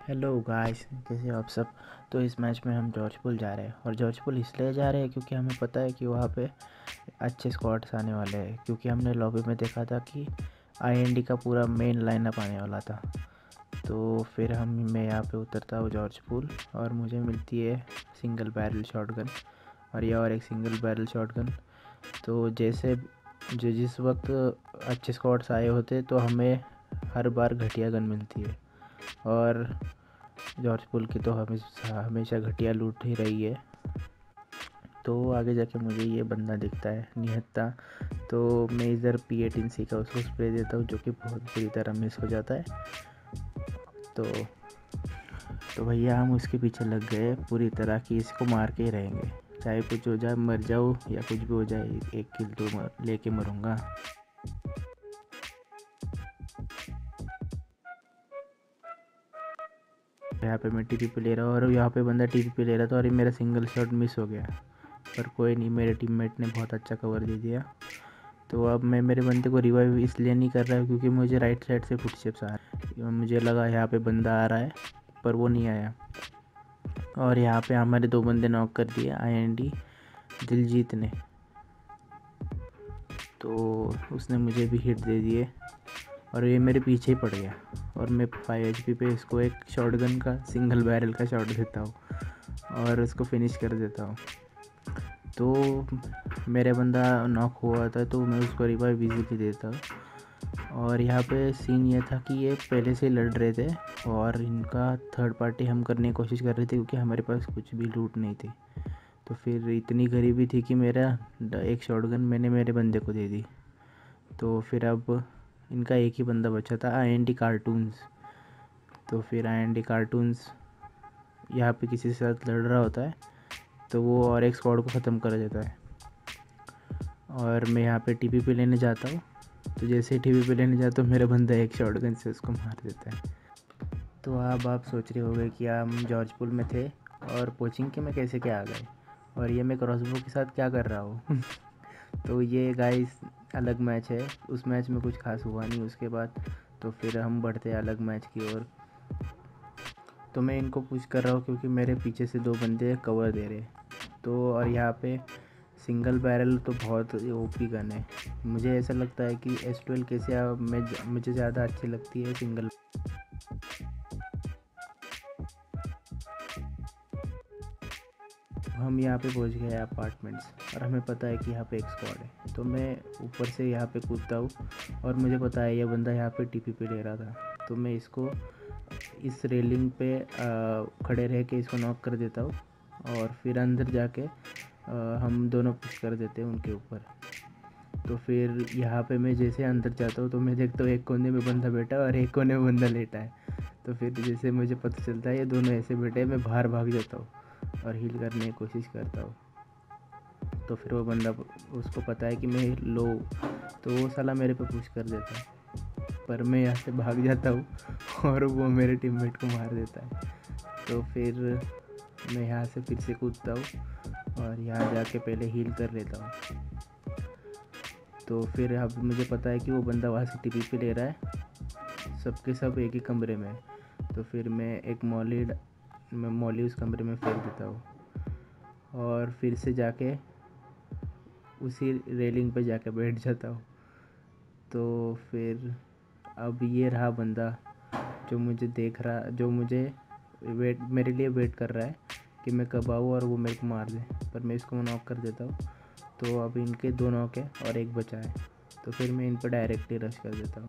Hello guys, कैसे हो आप सब। तो इस मैच में हम जॉर्ज पुल जा रहे हैं और जॉर्ज पुल इसलिए जा रहे हैं क्योंकि हमें पता है कि वहाँ पे अच्छे स्क्वाड्स आने वाले हैं, क्योंकि हमने लॉबी में देखा था कि आईएनडी का पूरा मेन लाइनअप आने वाला था। तो फिर मैं यहाँ पे उतरता हूँ जॉर्ज पुल और मुझे मिलती है सिंगल बैरल शॉटगन और यह और एक सिंगल बैरल शॉटगन। तो जैसे जो जिस वक्त अच्छे स्क्वाड्स आए होते तो हमें हर बार घटिया गन मिलती है और जॉर्ज पुल की तो हमेशा घटिया लूट ही रही है। तो आगे जाके मुझे ये बंदा दिखता है निहत्ता, तो मैं इधर P18C का उसको स्प्रे देता हूँ जो कि बहुत बुरी तरह मिस हो जाता है। तो भैया हम उसके पीछे लग गए पूरी तरह कि इसको मार के ही रहेंगे, चाहे कुछ हो जाए, मर जाओ या कुछ भी हो जाए, एक किल तो लेके मरूंगा। यहाँ पे मैं टीपी पे ले रहा हूँ और यहाँ पे बंदा टीपी पे ले रहा था और ये मेरा सिंगल शॉट मिस हो गया, पर कोई नहीं, मेरे टीममेट ने बहुत अच्छा कवर दे दिया। तो अब मैं मेरे बंदे को रिवाइव इसलिए नहीं कर रहा क्योंकि मुझे राइट साइड से फुटस्टेप्स आ रहे हैं। मुझे लगा यहाँ पे बंदा आ रहा है पर वो नहीं आया और यहाँ पे हमारे 2 बंदे नॉक कर दिए आईएनडी दिलजीत ने। तो उसने मुझे भी हिट दे दिए और ये मेरे पीछे ही पड़ गया और मैं 5 HP पे इसको एक शॉटगन का सिंगल बैरल का शॉट देता हूँ और उसको फिनिश कर देता हूँ। तो मेरे बंदा नॉक हुआ था तो मैं उसको रिवाइव इजीली देता हूँ। और यहाँ पे सीन ये था कि ये पहले से लड़ रहे थे और इनका थर्ड पार्टी हम करने की कोशिश कर रहे थे क्योंकि हमारे पास कुछ भी लूट नहीं थी। तो फिर इतनी गरीबी थी कि मेरा एक शॉटगन मैंने मेरे बंदे को दे दी। तो फिर अब इनका एक ही बंदा बचा था, आईएनडी कार्टून्स। तो फिर आईएनडी कार्टून्स यहाँ पे किसी के साथ लड़ रहा होता है तो वो और एक स्क्वाड को ख़त्म कर देता है और मैं यहाँ पे टीपी पे लेने जाता हूँ। तो जैसे ही टीपी पे लेने जाता हूँ मेरा बंदा एक शॉटगन से उसको मार देता है। तो अब आप सोच रहे होंगे कि हम जॉर्ज पुल में थे और कोचिंग के में कैसे क्या आ गए और ये मैं क्रॉसबो के साथ क्या कर रहा हूँ। तो ये गाइस अलग मैच है, उस मैच में कुछ खास हुआ नहीं उसके बाद। तो फिर हम बढ़ते अलग मैच की ओर। तो मैं इनको पुश कर रहा हूँ क्योंकि मेरे पीछे से 2 बंदे कवर दे रहे। तो और यहाँ पे सिंगल बैरल तो बहुत ओपी गन है। मुझे ऐसा लगता है कि S12 कैसे मुझे ज़्यादा अच्छी लगती है सिंगल। हम यहाँ पे पहुँच गए अपार्टमेंट्स और हमें पता है कि यहाँ पे एक स्क्वाड है। तो मैं ऊपर से यहाँ पे कूदता हूँ और मुझे पता है ये बंदा यहाँ पे टीपी पे ले रहा था। तो मैं इसको इस रेलिंग पे खड़े रह के इसको नॉक कर देता हूँ और फिर अंदर जाके हम दोनों पुश कर देते हैं उनके ऊपर। तो फिर यहाँ पे मैं जैसे अंदर जाता हूँ तो मैं देखता हूँ एक कोने में बंदा बैठा है और एक कोने में बंदा लेटा है। तो फिर जैसे मुझे पता चलता है ये दोनों ऐसे बैठे हैं, मैं बाहर भाग जाता हूँ और हील करने की कोशिश करता हूँ। तो फिर वो बंदा, उसको पता है कि मैं लो, तो वो साला मेरे पे पुश कर देता है, पर मैं यहाँ से भाग जाता हूँ और वो मेरे टीममेट को मार देता है। तो फिर मैं यहाँ से फिर से कूदता हूँ और यहाँ जाके पहले हील कर लेता हूँ। तो फिर अब मुझे पता है कि वो बंदा वहाँ से टीपी पे ले रहा है, सबके सब एक ही कमरे में। तो फिर मैं मॉली उस कमरे में फेंक देता हूँ और फिर से जाके उसी रेलिंग पे जाके बैठ जाता हूँ। तो फिर अब ये रहा बंदा जो मुझे देख रहा, जो मुझे मेरे लिए वेट कर रहा है कि मैं कब आऊँ और वो मेरे को मार दे, पर मैं इसको नॉक कर देता हूँ। तो अब इनके 2 नॉक है और एक बचा है। तो फिर मैं इन पर डायरेक्टली रश कर देता हूँ।